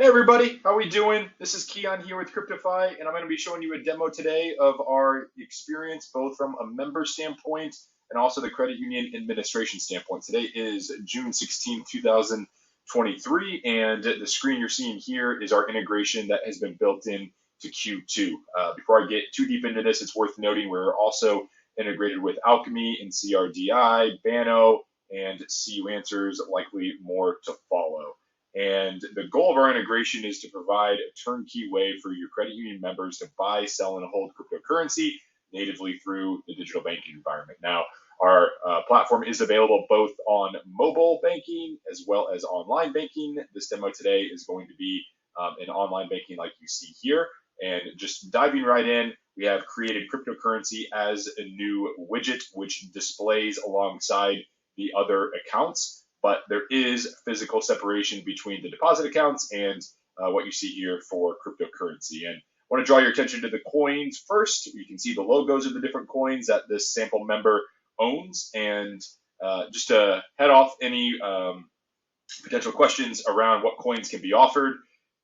Hey everybody, how we doing? This is Keon here with CryptoFi, and I'm going to be showing you a demo today of our experience both from a member standpoint and also the credit union administration standpoint. Today is June 16th, 2023, and the screen you're seeing here is our integration that has been built in to Q2. Before I get too deep into this, it's worth noting we're also integrated with Alchemy and CRDI, Bano, and CU Answers, likely more to follow. And the goal of our integration is to provide a turnkey way for your credit union members to buy, sell, and hold cryptocurrency natively through the digital banking environment. Now, our platform is available both on mobile banking as well as online banking. This demo today is going to be in online banking like you see here. And just diving right in, we have created cryptocurrency as a new widget, which displays alongside the other accounts. But there is physical separation between the deposit accounts and what you see here for cryptocurrency. And I want to draw your attention to the coins first. You can see the logos of the different coins that this sample member owns. And just to head off any potential questions around what coins can be offered.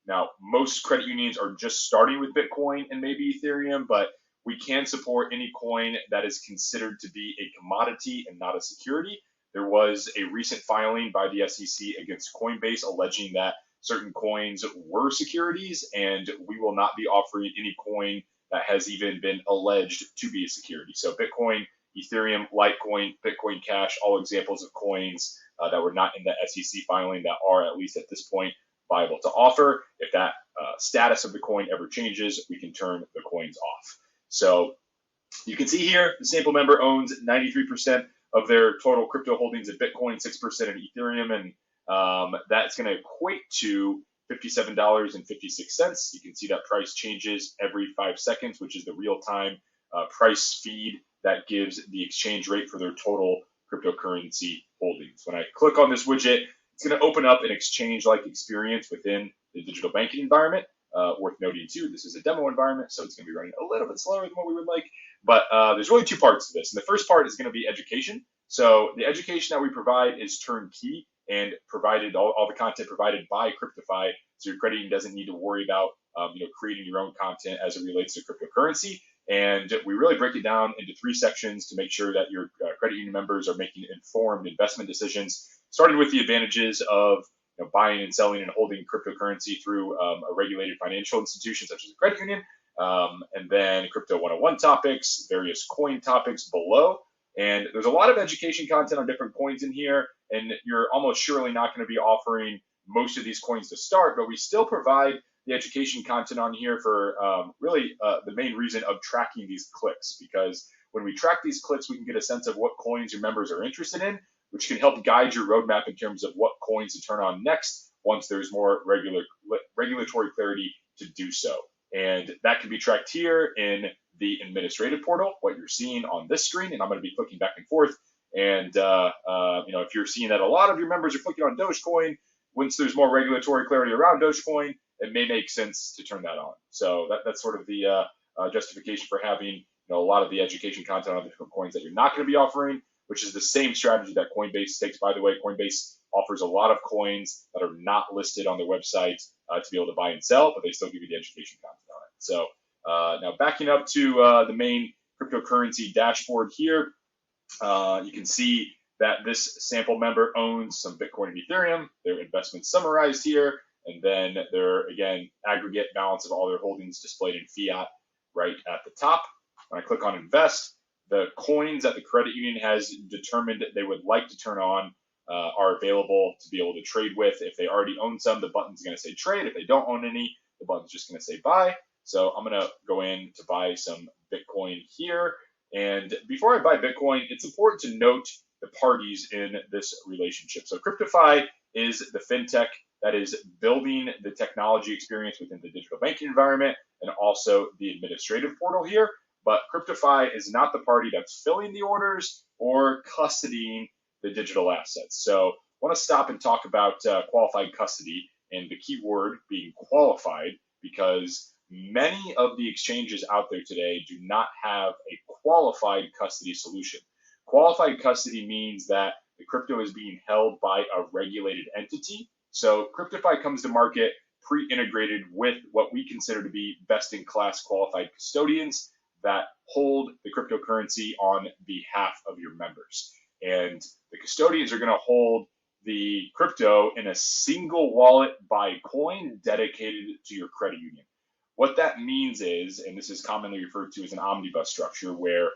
Now, most credit unions are just starting with Bitcoin and maybe Ethereum, but we can support any coin that is considered to be a commodity and not a security. There was a recent filing by the SEC against Coinbase alleging that certain coins were securities, and we will not be offering any coin that has even been alleged to be a security. So Bitcoin, Ethereum, Litecoin, Bitcoin Cash, all examples of coins that were not in the SEC filing that are, at least at this point, viable to offer. If that status of the coin ever changes, we can turn the coins off. So you can see here, the sample member owns 93% of their total crypto holdings in Bitcoin, 6% in Ethereum, and that's going to equate to $57.56. You can see that price changes every 5 seconds, which is the real-time price feed that gives the exchange rate for their total cryptocurrency holdings. When I click on this widget, it's going to open up an exchange-like experience within the digital banking environment. Worth noting too, this is a demo environment, so it's going to be running a little bit slower than what we would like. But there's really two parts to this. And the first part is going to be education. So the education that we provide is turnkey and provided all the content provided by CryptoFi, so your credit union doesn't need to worry about creating your own content as it relates to cryptocurrency. And we really break it down into 3 sections to make sure that your credit union members are making informed investment decisions, starting with the advantages of buying and selling and holding cryptocurrency through a regulated financial institution such as a credit union, and then Crypto 101 topics, various coin topics below. And there's a lot of education content on different coins in here, and you're almost surely not going to be offering most of these coins to start, but we still provide the education content on here for really the main reason of tracking these clicks, because when we track these clicks, we can get a sense of what coins your members are interested in, which can help guide your roadmap in terms of what coins to turn on next once there's more regulatory clarity to do so. And that can be tracked here in the administrative portal, what you're seeing on this screen, and I'm going to be clicking back and forth. And if you're seeing that a lot of your members are clicking on Dogecoin, once there's more regulatory clarity around Dogecoin, it may make sense to turn that on. So that's sort of the justification for having a lot of the education content on the different coins that you're not going to be offering, which is the same strategy that Coinbase takes. By the way, Coinbase offers a lot of coins that are not listed on their website to be able to buy and sell, but they still give you the education content on it. So now backing up to the main cryptocurrency dashboard here, you can see that this sample member owns some Bitcoin and Ethereum, their investments summarized here, and then their, again, aggregate balance of all their holdings displayed in fiat right at the top. When I click on invest, the coins that the credit union has determined they would like to turn on are available to be able to trade with. If they already own some, the button's going to say trade. If they don't own any, the button's just going to say buy. So I'm going to go in to buy some Bitcoin here. And before I buy Bitcoin, it's important to note the parties in this relationship. So CryptoFi is the fintech that is building the technology experience within the digital banking environment and also the administrative portal here. But CryptoFi is not the party that's filling the orders or custodying the digital assets. So I want to stop and talk about qualified custody, and the key word being qualified, because many of the exchanges out there today do not have a qualified custody solution. Qualified custody means that the crypto is being held by a regulated entity. So CryptoFi comes to market pre-integrated with what we consider to be best-in-class qualified custodians that hold the cryptocurrency on behalf of your members. And the custodians are going to hold the crypto in a single wallet by coin dedicated to your credit union. What that means is, and this is commonly referred to as an omnibus structure, where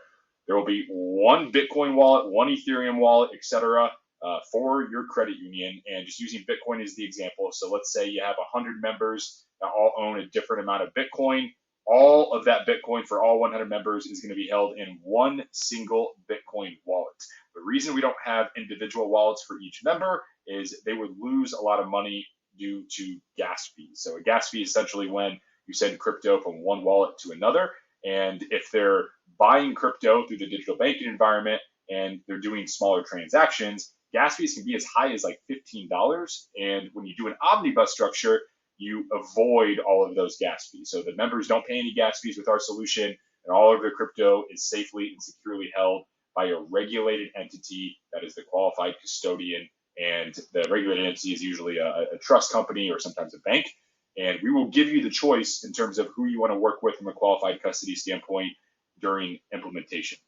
there will be one Bitcoin wallet, one Ethereum wallet, etc., for your credit union. And just using Bitcoin as the example, so let's say you have 100 members that all own a different amount of Bitcoin. All of that Bitcoin for all 100 members is going to be held in one single Bitcoin wallet. The reason we don't have individual wallets for each member is they would lose a lot of money due to gas fees. So a gas fee is essentially when you send crypto from one wallet to another. And if they're buying crypto through the digital banking environment and they're doing smaller transactions, gas fees can be as high as like $15. And when you do an omnibus structure, you avoid all of those gas fees. So the members don't pay any gas fees with our solution, and all of their crypto is safely and securely held by a regulated entity that is the qualified custodian. And the regulated entity is usually a trust company or sometimes a bank. And we will give you the choice in terms of who you want to work with from a qualified custody standpoint during implementation.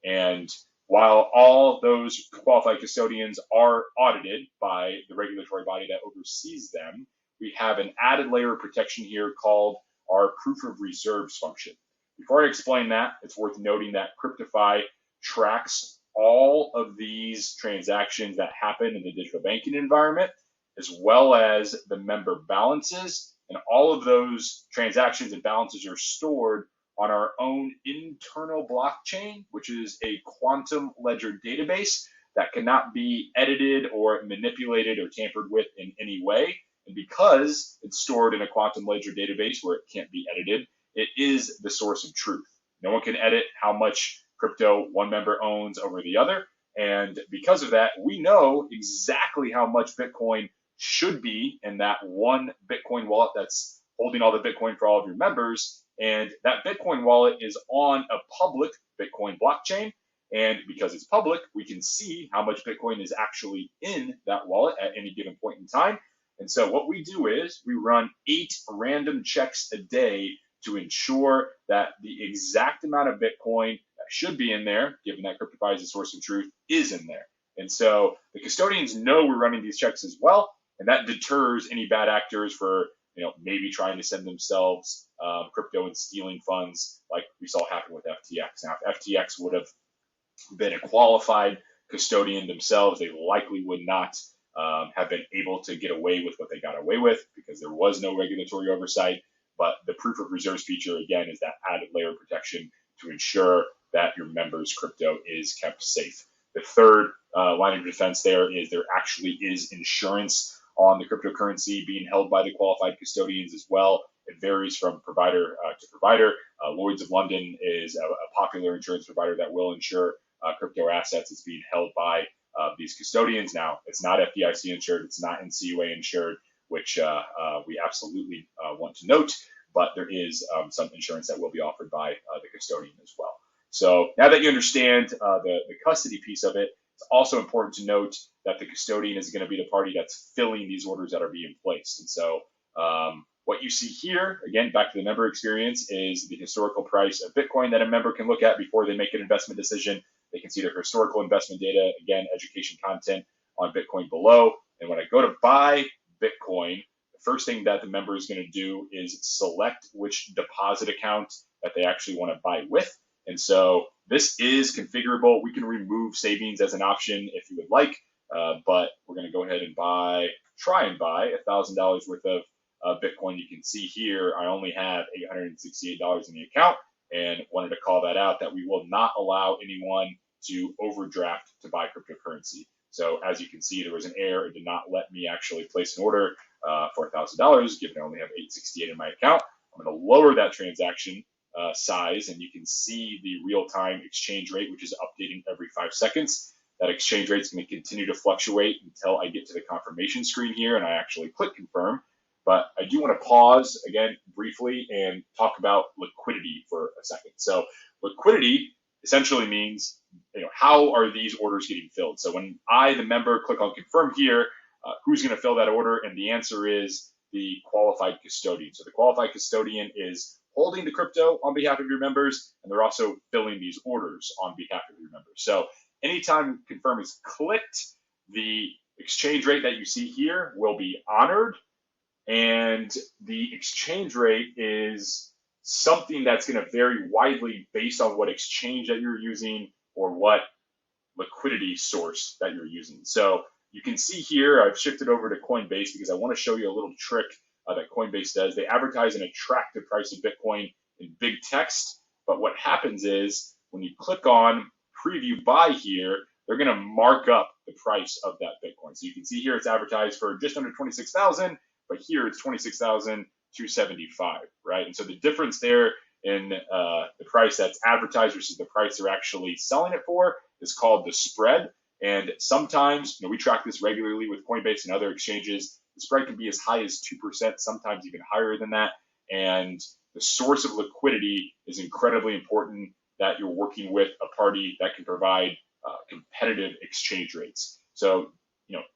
And while all those qualified custodians are audited by the regulatory body that oversees them, we have an added layer of protection here called our proof of reserves function. Before I explain that, it's worth noting that CryptoFi tracks all of these transactions that happen in the digital banking environment, as well as the member balances. And all of those transactions and balances are stored on our own internal blockchain, which is a quantum ledger database that cannot be edited or manipulated or tampered with in any way. And because it's stored in a quantum ledger database where it can't be edited, it is the source of truth. No one can edit how much crypto one member owns over the other. And because of that, we know exactly how much Bitcoin should be in that one Bitcoin wallet that's holding all the Bitcoin for all of your members. And that Bitcoin wallet is on a public Bitcoin blockchain. And because it's public, we can see how much Bitcoin is actually in that wallet at any given point in time. And so what we do is we run 8 random checks a day to ensure that the exact amount of Bitcoin that should be in there, given that CryptoFi is a source of truth, is in there. And so the custodians know we're running these checks as well, and that deters any bad actors for maybe trying to send themselves crypto and stealing funds like we saw happen with FTX. Now, if FTX would have been a qualified custodian themselves, they likely would not have been able to get away with what they got away with because there was no regulatory oversight. But the proof of reserves feature, again, is that added layer of protection to ensure that your members' crypto is kept safe. The third line of defense there actually is insurance on the cryptocurrency being held by the qualified custodians as well. It varies from provider to provider. Lloyd's of London is a popular insurance provider that will insure crypto assets. It's being held by these custodians. Now, it's not FDIC insured, it's not NCUA insured, which we absolutely want to note, but there is some insurance that will be offered by the custodian as well. So now that you understand the custody piece of it, it's also important to note that the custodian is going to be the party that's filling these orders that are being placed. And so what you see here, again, back to the member experience, is the historical price of Bitcoin that a member can look at before they make an investment decision. They can see their historical investment data, again, education content on Bitcoin below. And when I go to buy Bitcoin, the first thing that the member is going to do is select which deposit account that they actually want to buy with. And so this is configurable. We can remove savings as an option if you would like, but we're going to go ahead and try and buy $1,000 worth of Bitcoin. You can see here, I only have $868 in the account, and wanted to call that out, that we will not allow anyone to overdraft to buy cryptocurrency. So as you can see, there was an error. It did not let me actually place an order for $1,000, given I only have $868 in my account. I'm going to lower that transaction size, and you can see the real-time exchange rate, which is updating every 5 seconds. That exchange rate is going to continue to fluctuate until I get to the confirmation screen here, and I actually click confirm. But I do want to pause again briefly and talk about liquidity for a second. So liquidity essentially means, how are these orders getting filled? So when I, the member, click on confirm here, who's going to fill that order? And the answer is the qualified custodian. So the qualified custodian is holding the crypto on behalf of your members, and they're also filling these orders on behalf of your members. So anytime confirm is clicked, the exchange rate that you see here will be honored, and the exchange rate is something that's going to vary widely based on what exchange that you're using or what liquidity source that you're using. So you can see here, I've shifted over to Coinbase because I want to show you a little trick that Coinbase does. They advertise an attractive price of Bitcoin in big text, but what happens is when you click on preview buy here, they're going to mark up the price of that Bitcoin. So you can see here it's advertised for just under 26,000, but here it's 26,275, right? And so the difference there in the price that's advertised versus the price they're actually selling it for is called the spread. And sometimes, we track this regularly with Coinbase and other exchanges. The spread can be as high as 2%, sometimes even higher than that. And the source of liquidity is incredibly important, that you're working with a party that can provide competitive exchange rates. So,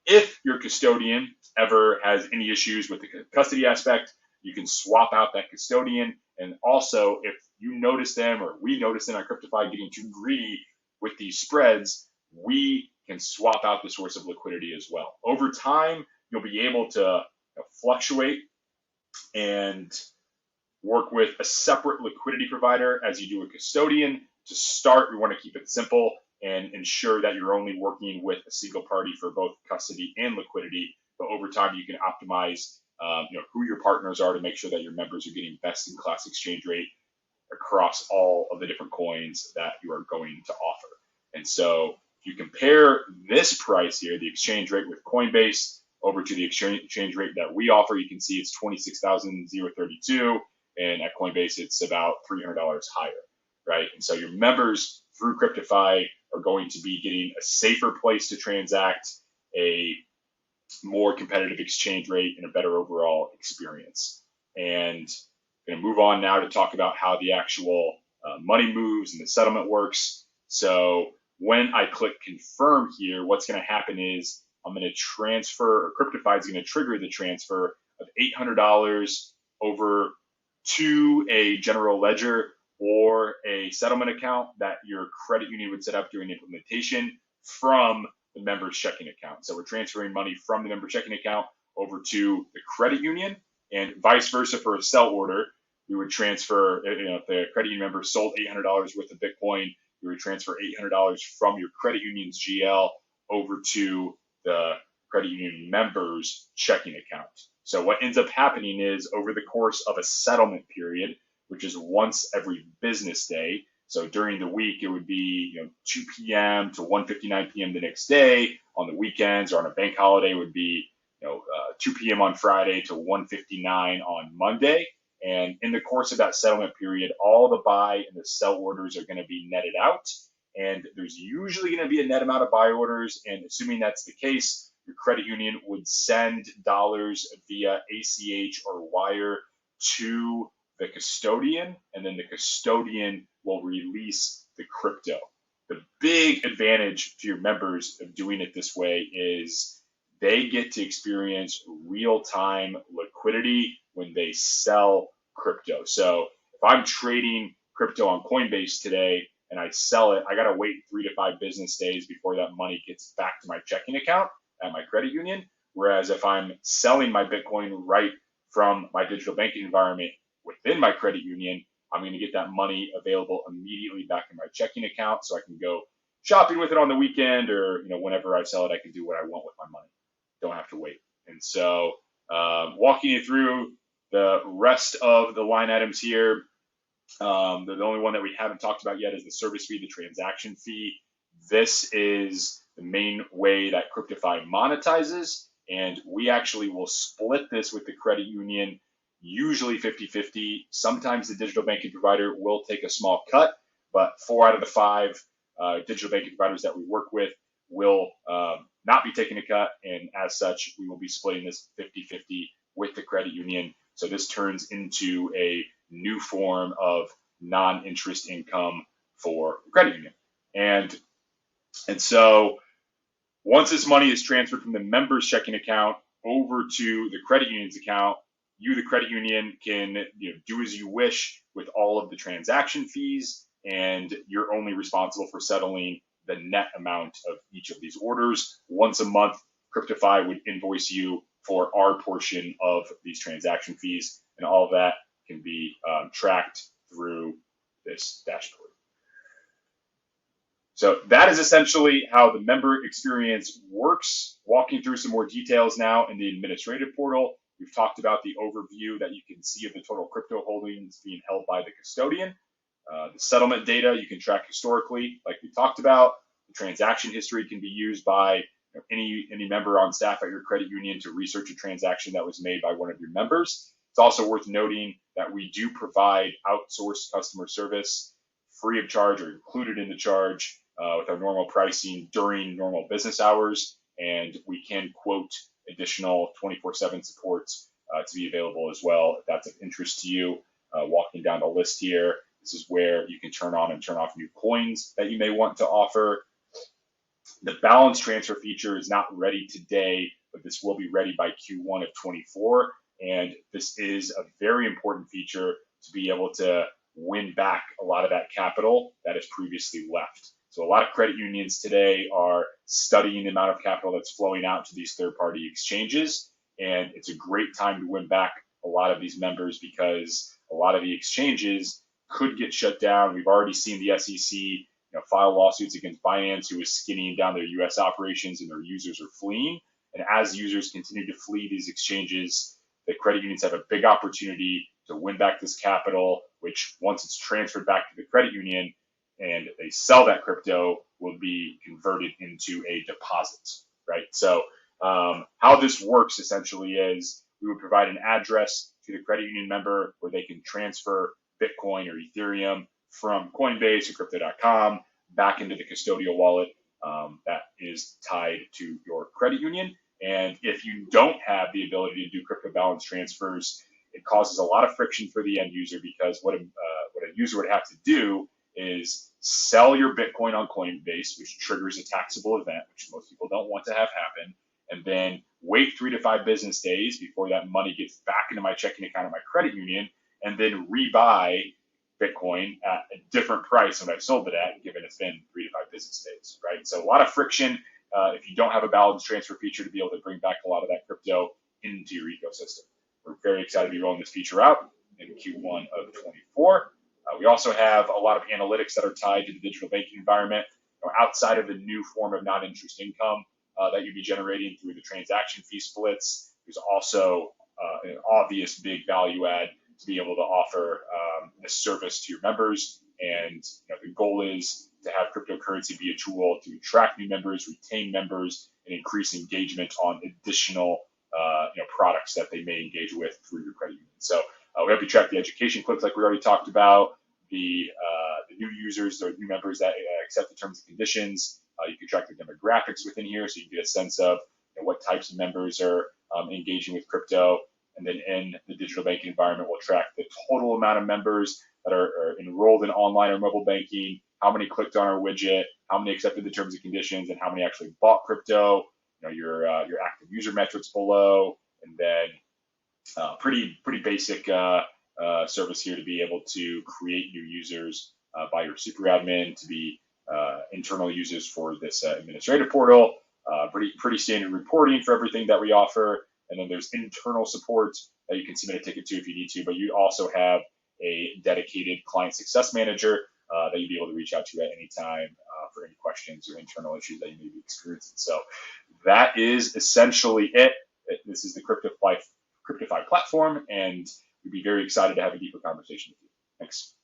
if your custodian ever has any issues with the custody aspect, you can swap out that custodian. And also, if you notice them or we notice them on CryptoFi getting too greedy with these spreads, we can swap out the source of liquidity as well. Over time, you'll be able to fluctuate and work with a separate liquidity provider as you do a custodian. To start, we want to keep it simple and ensure that you're only working with a single party for both custody and liquidity. But over time, you can optimize who your partners are to make sure that your members are getting best-in-class exchange rate across all of the different coins that you are going to offer. And so if you compare this price here, the exchange rate with Coinbase, over to the exchange rate that we offer, you can see it's 26,032, and at Coinbase it's about $300 higher, right? And so your members through CryptoFi are going to be getting a safer place to transact, a more competitive exchange rate, and a better overall experience. And I'm going to move on now to talk about how the actual money moves and the settlement works. So when I click confirm here, what's going to happen is I'm going to transfer, or CryptoFi is going to trigger the transfer of $800 over to a general ledger or a settlement account that your credit union would set up during implementation from the member's checking account. So we're transferring money from the member checking account over to the credit union, and vice versa for a sell order. We would transfer, if the credit union member sold $800 worth of Bitcoin, we would transfer $800 from your credit union's GL over to the credit union member's checking account. So what ends up happening is, over the course of a settlement period, which is once every business day, so during the week it would be 2 p.m. to 1:59 p.m. the next day. On the weekends or on a bank holiday it would be 2 p.m. on Friday to 1:59 on Monday. And in the course of that settlement period, all the buy and the sell orders are going to be netted out. And there's usually going to be a net amount of buy orders. And assuming that's the case, your credit union would send dollars via ACH or wire to the custodian, and then the custodian will release the crypto. The big advantage to your members of doing it this way is they get to experience real-time liquidity when they sell crypto. So if I'm trading crypto on Coinbase today and I sell it, I got to wait 3 to 5 business days before that money gets back to my checking account at my credit union. Whereas if I'm selling my Bitcoin right from my digital banking environment within my credit union, I'm going to get that money available immediately back in my checking account, so I can go shopping with it on the weekend, or whenever I sell it, I can do what I want with my money. Don't have to wait. And so walking you through the rest of the line items here, the only one that we haven't talked about yet is the service fee, the transaction fee. This is the main way that CryptoFi monetizes, and we actually will split this with the credit union, usually 50-50. Sometimes the digital banking provider will take a small cut, but 4 out of the 5 digital banking providers that we work with will not be taking a cut, and as such, we will be splitting this 50-50 with the credit union. So this turns into a new form of non-interest income for the credit union. And so once this money is transferred from the member's checking account over to the credit union's account, you, the credit union, can do as you wish with all of the transaction fees, and you're only responsible for settling the net amount of each of these orders. Once a month, CryptoFi would invoice you for our portion of these transaction fees, and all of that can be tracked through this dashboard. So that is essentially how the member experience works. Walking through some more details now in the administrative portal. We've talked about the overview that you can see of the total crypto holdings being held by the custodian. The settlement data you can track historically, like we talked about. The transaction history can be used by any member on staff at your credit union to research a transaction that was made by one of your members. It's also worth noting that we do provide outsourced customer service free of charge or included in the charge with our normal pricing during normal business hours, and we can quote additional 24/7 supports to be available as well if that's of interest to you. Walking down the list here, this is where you can turn on and turn off new coins that you may want to offer. The balance transfer feature is not ready today, but this will be ready by Q1 of 24. And this is a very important feature to be able to win back a lot of that capital that is previously left. So a lot of credit unions today are studying the amount of capital that's flowing out to these third-party exchanges. And it's a great time to win back a lot of these members because a lot of the exchanges could get shut down. We've already seen the SEC file lawsuits against Binance, who is skinning down their US operations, and their users are fleeing. And as users continue to flee these exchanges, the credit unions have a big opportunity to win back this capital, which once it's transferred back to the credit union and they sell that crypto, will be converted into a deposit, right? So how this works essentially is we would provide an address to the credit union member where they can transfer Bitcoin or Ethereum from Coinbase or Crypto.com back into the custodial wallet that is tied to your credit union. And if you don't have the ability to do crypto balance transfers, it causes a lot of friction for the end user, because what a user would have to do is sell your Bitcoin on Coinbase, which triggers a taxable event, which most people don't want to have happen, and then wait 3 to 5 business days before that money gets back into my checking account at my credit union, and then rebuy Bitcoin at a different price than I've sold it at, given it's been 3 to 5 business days, right? So a lot of friction if you don't have a balance transfer feature to be able to bring back a lot of that crypto into your ecosystem. We're very excited to be rolling this feature out in Q1 of 24. We also have a lot of analytics that are tied to the digital banking environment, outside of the new form of non-interest income that you'd be generating through the transaction fee splits. There's also an obvious big value add to be able to offer this service to your members. And the goal is to have cryptocurrency be a tool to attract new members, retain members, and increase engagement on additional products that they may engage with through your credit union. So we help you track the education clicks, like we already talked about, the new users, the new members that accept the terms and conditions. You can track the demographics within here, so you can get a sense of what types of members are engaging with crypto. And then in the digital banking environment, we'll track the total amount of members that are enrolled in online or mobile banking, how many clicked on our widget, how many accepted the terms and conditions, and how many actually bought crypto. Your active user metrics below, and then pretty basic service here to be able to create new users by your super admin to be internal users for this administrative portal. Pretty standard reporting for everything that we offer. And then there's internal support that you can submit a ticket to if you need to, but you also have a dedicated client success manager that you'd be able to reach out to at any time for any questions or internal issues that you may be experiencing. So that is essentially it. This is the CryptoFi platform, and we'd be very excited to have a deeper conversation with you. Thanks.